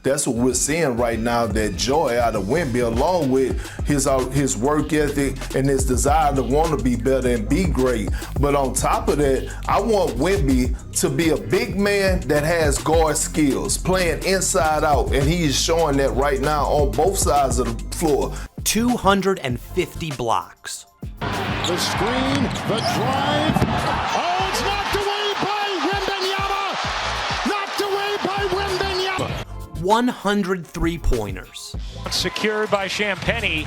that's what we're seeing right now, that joy out of Wemby, along with his work ethic and his desire to want to be better and be great. But on top of that, I want Wemby to be a big man that has guard skills, playing inside out, and he is showing that right now on both sides of the floor. 250 blocks. The screen, the drive. Oh, it's knocked away by Wembanyama! Knocked away by Wembanyama! 100 three-pointers. Secured by Champagny.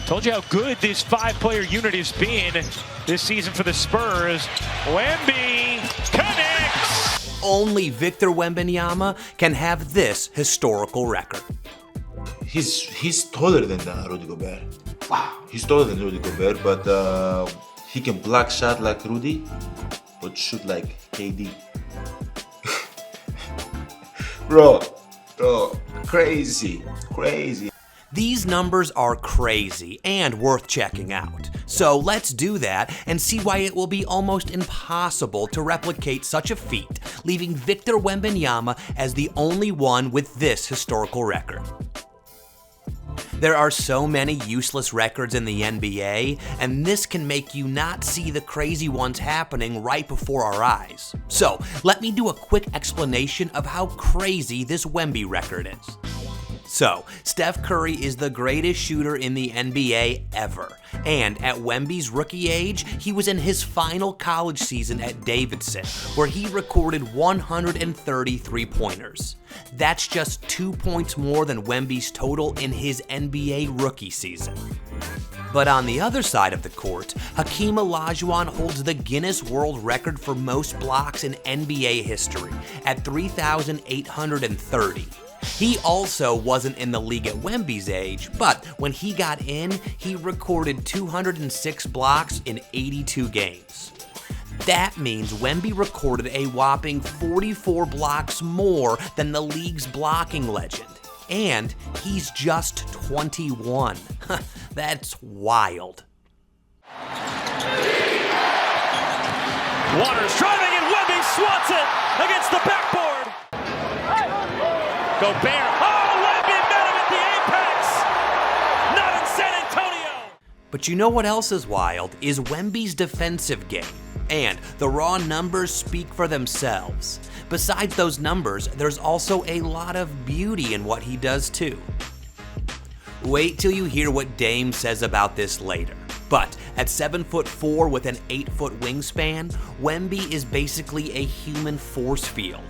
Told you how good this five-player unit has been this season for the Spurs. Wemby connects! Only Victor Wembanyama can have this historical record. He's taller than Rudy Gobert. Wow, he's taller than Rudy Gobert, but he can block shot like Rudy, but shoot like KD. bro, crazy. These numbers are crazy and worth checking out. So let's do that and see why it will be almost impossible to replicate such a feat, leaving Victor Wembanyama as the only one with this historical record. There are so many useless records in the NBA, and this can make you not see the crazy ones happening right before our eyes. So, let me do a quick explanation of how crazy this Wemby record is. So, Steph Curry is the greatest shooter in the NBA ever, and at Wemby's rookie age, he was in his final college season at Davidson, where he recorded 130 three-pointers. That's just 2 points more than Wemby's total in his NBA rookie season. But on the other side of the court, Hakeem Olajuwon holds the Guinness World Record for most blocks in NBA history at 3,830. He also wasn't in the league at Wemby's age, but when he got in, he recorded 206 blocks in 82 games. That means Wemby recorded a whopping 44 blocks more than the league's blocking legend. And he's just 21. That's wild. Waters driving and Wemby swats it against the backboard. Gobert. Oh, Wemby met him at the apex. Not in San Antonio. But you know what else is wild is Wemby's defensive game. And the raw numbers speak for themselves. Besides those numbers, there's also a lot of beauty in what he does too. Wait till you hear what Dame says about this later. But at 7'4" with an 8-foot wingspan, Wemby is basically a human force field.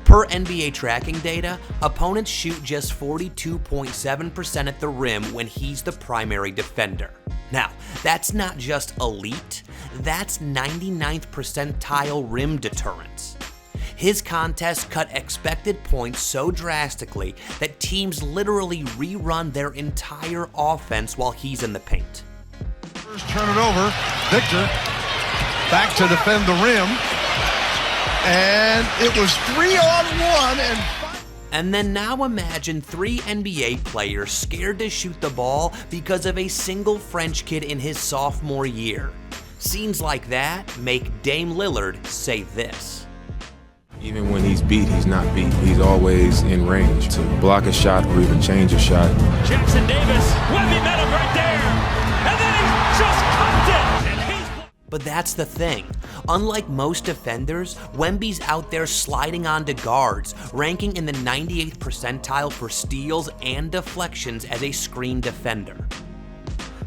Per NBA tracking data, opponents shoot just 42.7% at the rim when he's the primary defender. Now, that's not just elite, that's 99th percentile rim deterrence. His contests cut expected points so drastically that teams literally rerun their entire offense while he's in the paint. Turn it over. Victor back to defend the rim. And it was 3-on-1 and then now imagine 3 NBA players scared to shoot the ball because of a single French kid in his sophomore year. Scenes like that make Dame Lillard say this. Even when he's beat, he's not beat. He's always in range to block a shot or even change a shot. Jackson Davis, Wemby met him right there. And then he just cupped it. But that's the thing. Unlike most defenders, Wemby's out there sliding onto guards, ranking in the 98th percentile for steals and deflections as a screen defender.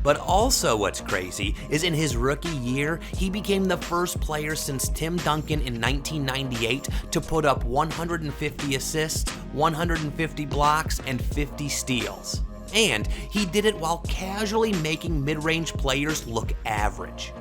But also what's crazy is in his rookie year, he became the first player since Tim Duncan in 1998 to put up 150 assists, 150 blocks, and 50 steals. And he did it while casually making mid-range players look average.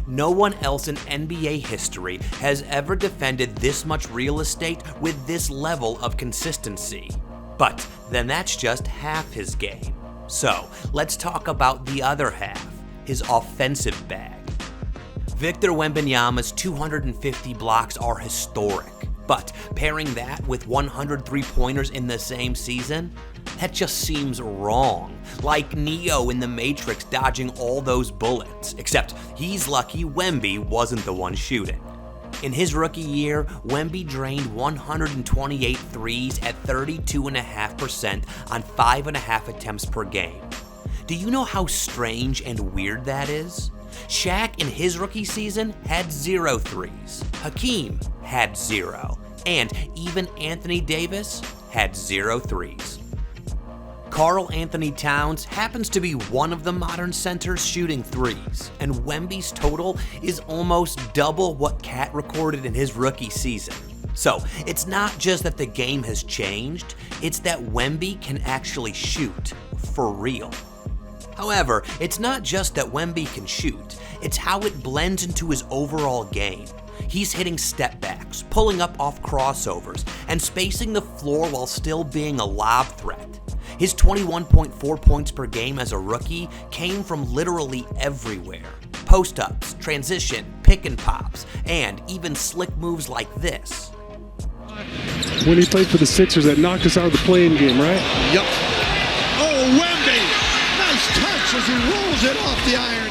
No one else in NBA history has ever defended this much real estate with this level of consistency. But then that's just half his game. So let's talk about the other half, his offensive bag. Victor Wembanyama's 250 blocks are historic, but pairing that with 100 three-pointers in the same season, that just seems wrong. Like Neo in the Matrix dodging all those bullets, except he's lucky Wemby wasn't the one shooting. In his rookie year, Wemby drained 128 threes at 32.5% on 5.5 attempts per game. Do you know how strange and weird that is? Shaq in his rookie season had 0 threes. Hakeem had 0. And even Anthony Davis had 0 threes. Karl Anthony Towns happens to be one of the modern centers shooting threes, and Wemby's total is almost double what Cat recorded in his rookie season. So it's not just that the game has changed, it's that Wemby can actually shoot for real. However, it's not just that Wemby can shoot, it's how it blends into his overall game. He's hitting step backs, pulling up off crossovers, and spacing the floor while still being a lob threat. His 21.4 points per game as a rookie came from literally everywhere. Post-ups, transition, pick and pops, and even slick moves like this. When he played for the Sixers, that knocked us out of the play-in game, right? Yep. Oh, Wemby! Nice touch as he rolls it off the iron.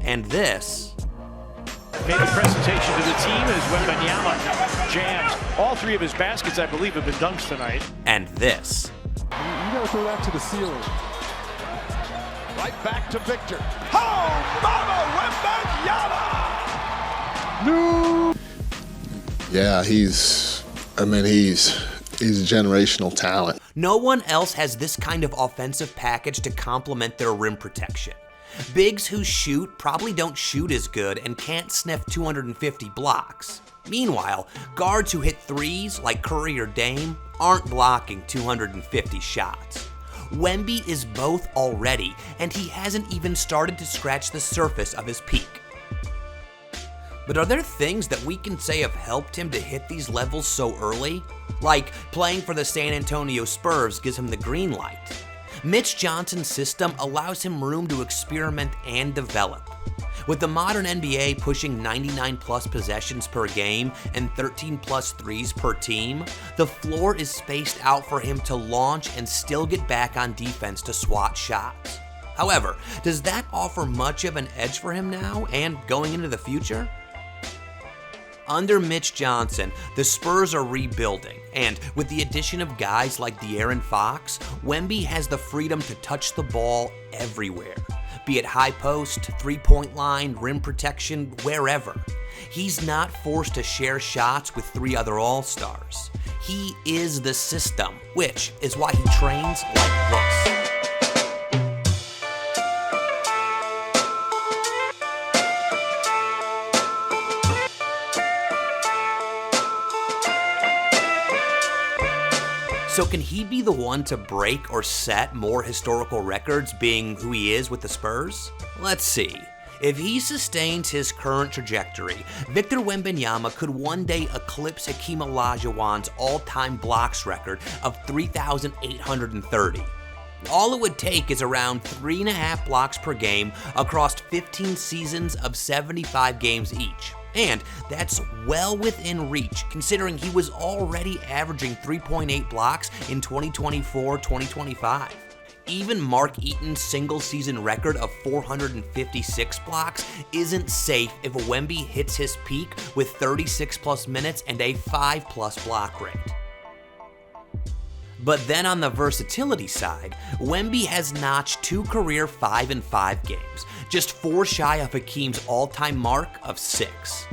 And this. Made a presentation to the team as Wembanyama jams. All 3 of his baskets, I believe, have been dunks tonight. And this. You gotta throw that to the ceiling. Right back to Victor. Oh, Mama Wembanyama! No! Yeah, he's a generational talent. No one else has this kind of offensive package to complement their rim protection. Bigs who shoot probably don't shoot as good and can't sniff 250 blocks. Meanwhile, guards who hit threes like Curry or Dame aren't blocking 250 shots. Wemby is both already, and he hasn't even started to scratch the surface of his peak. But are there things that we can say have helped him to hit these levels so early? Like playing for the San Antonio Spurs gives him the green light. Mitch Johnson's system allows him room to experiment and develop. With the modern NBA pushing 99 plus possessions per game and 13 plus threes per team, the floor is spaced out for him to launch and still get back on defense to swat shots. However, does that offer much of an edge for him now and going into the future? Under Mitch Johnson, the Spurs are rebuilding, and with the addition of guys like De'Aaron Fox, Wemby has the freedom to touch the ball everywhere. Be it high post, three-point line, rim protection, wherever. He's not forced to share shots with 3 other All-Stars. He is the system, which is why he trains like this. So can he be the one to break or set more historical records being who he is with the Spurs? Let's see. If he sustains his current trajectory, Victor Wembanyama could one day eclipse Hakeem Olajuwon's all-time blocks record of 3,830. All it would take is around 3.5 blocks per game across 15 seasons of 75 games each. And that's well within reach, considering he was already averaging 3.8 blocks in 2024-2025. Even Mark Eaton's single-season record of 456 blocks isn't safe if Wemby hits his peak with 36-plus minutes and a 5-plus block rate. But then on the versatility side, Wemby has notched 2 career 5-5 games, just 4 shy of Hakeem's all-time mark of 6.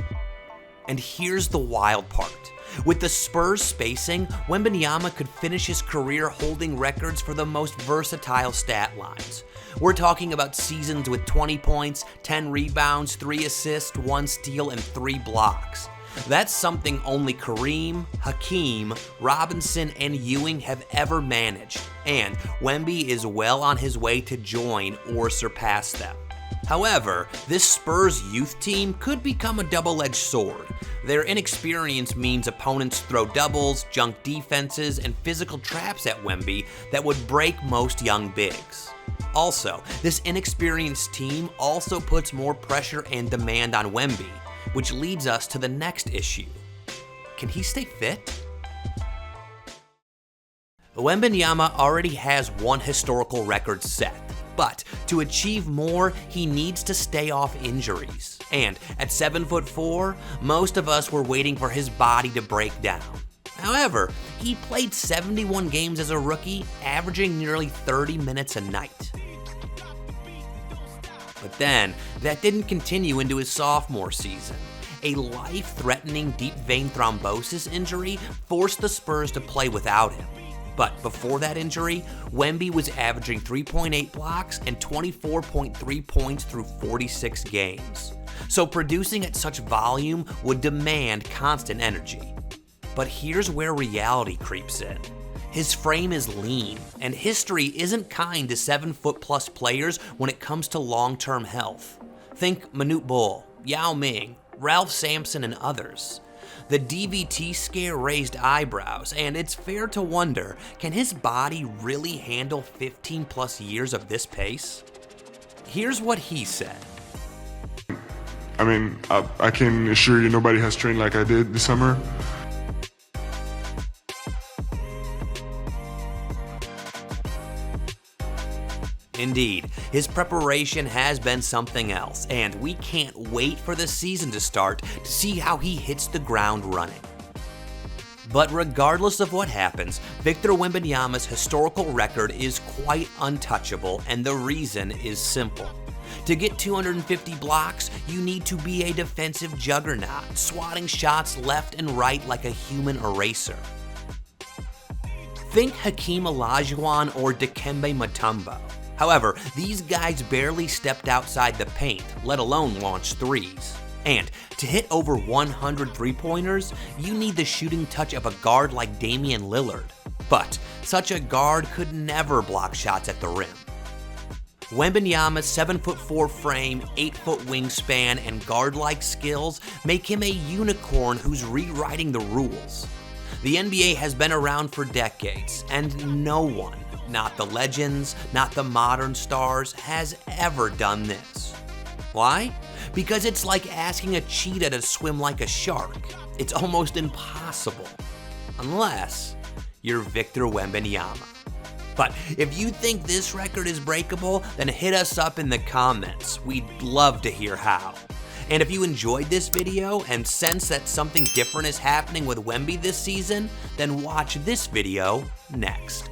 And here's the wild part. With the Spurs spacing, Wembanyama could finish his career holding records for the most versatile stat lines. We're talking about seasons with 20 points, 10 rebounds, 3 assists, 1 steal, and 3 blocks. That's something only Kareem, Hakeem, Robinson, and Ewing have ever managed, and Wemby is well on his way to join or surpass them. However, this Spurs youth team could become a double-edged sword. Their inexperience means opponents throw doubles, junk defenses, and physical traps at Wemby that would break most young bigs. Also, this inexperienced team also puts more pressure and demand on Wemby, which leads us to the next issue. Can he stay fit? Wembanyama already has one historical record set. But to achieve more, he needs to stay off injuries. And at 7'4", most of us were waiting for his body to break down. However, he played 71 games as a rookie, averaging nearly 30 minutes a night. But then, that didn't continue into his sophomore season. A life-threatening deep vein thrombosis injury forced the Spurs to play without him. But before that injury, Wemby was averaging 3.8 blocks and 24.3 points through 46 games. So producing at such volume would demand constant energy. But here's where reality creeps in. His frame is lean, and history isn't kind to 7-foot-plus players when it comes to long-term health. Think Manute Bol, Yao Ming, Ralph Sampson, and others. The DVT scare raised eyebrows, and it's fair to wonder, can his body really handle 15-plus years of this pace? Here's what he said. I mean, I can assure you nobody has trained like I did this summer. Indeed, his preparation has been something else, and we can't wait for the season to start to see how he hits the ground running. But regardless of what happens, Victor Wembanyama's historical record is quite untouchable, and the reason is simple. To get 250 blocks, you need to be a defensive juggernaut, swatting shots left and right like a human eraser. Think Hakeem Olajuwon or Dikembe Mutombo. However, these guys barely stepped outside the paint, let alone launch threes. And to hit over 100 three-pointers, you need the shooting touch of a guard like Damian Lillard. But such a guard could never block shots at the rim. Wembanyama's 7'4" frame, 8-foot wingspan, and guard-like skills make him a unicorn who's rewriting the rules. The NBA has been around for decades, and no one, not the legends, not the modern stars, has ever done this. Why? Because it's like asking a cheetah to swim like a shark. It's almost impossible. Unless you're Victor Wembanyama. But if you think this record is breakable, then hit us up in the comments. We'd love to hear how. And if you enjoyed this video and sense that something different is happening with Wemby this season, then watch this video next.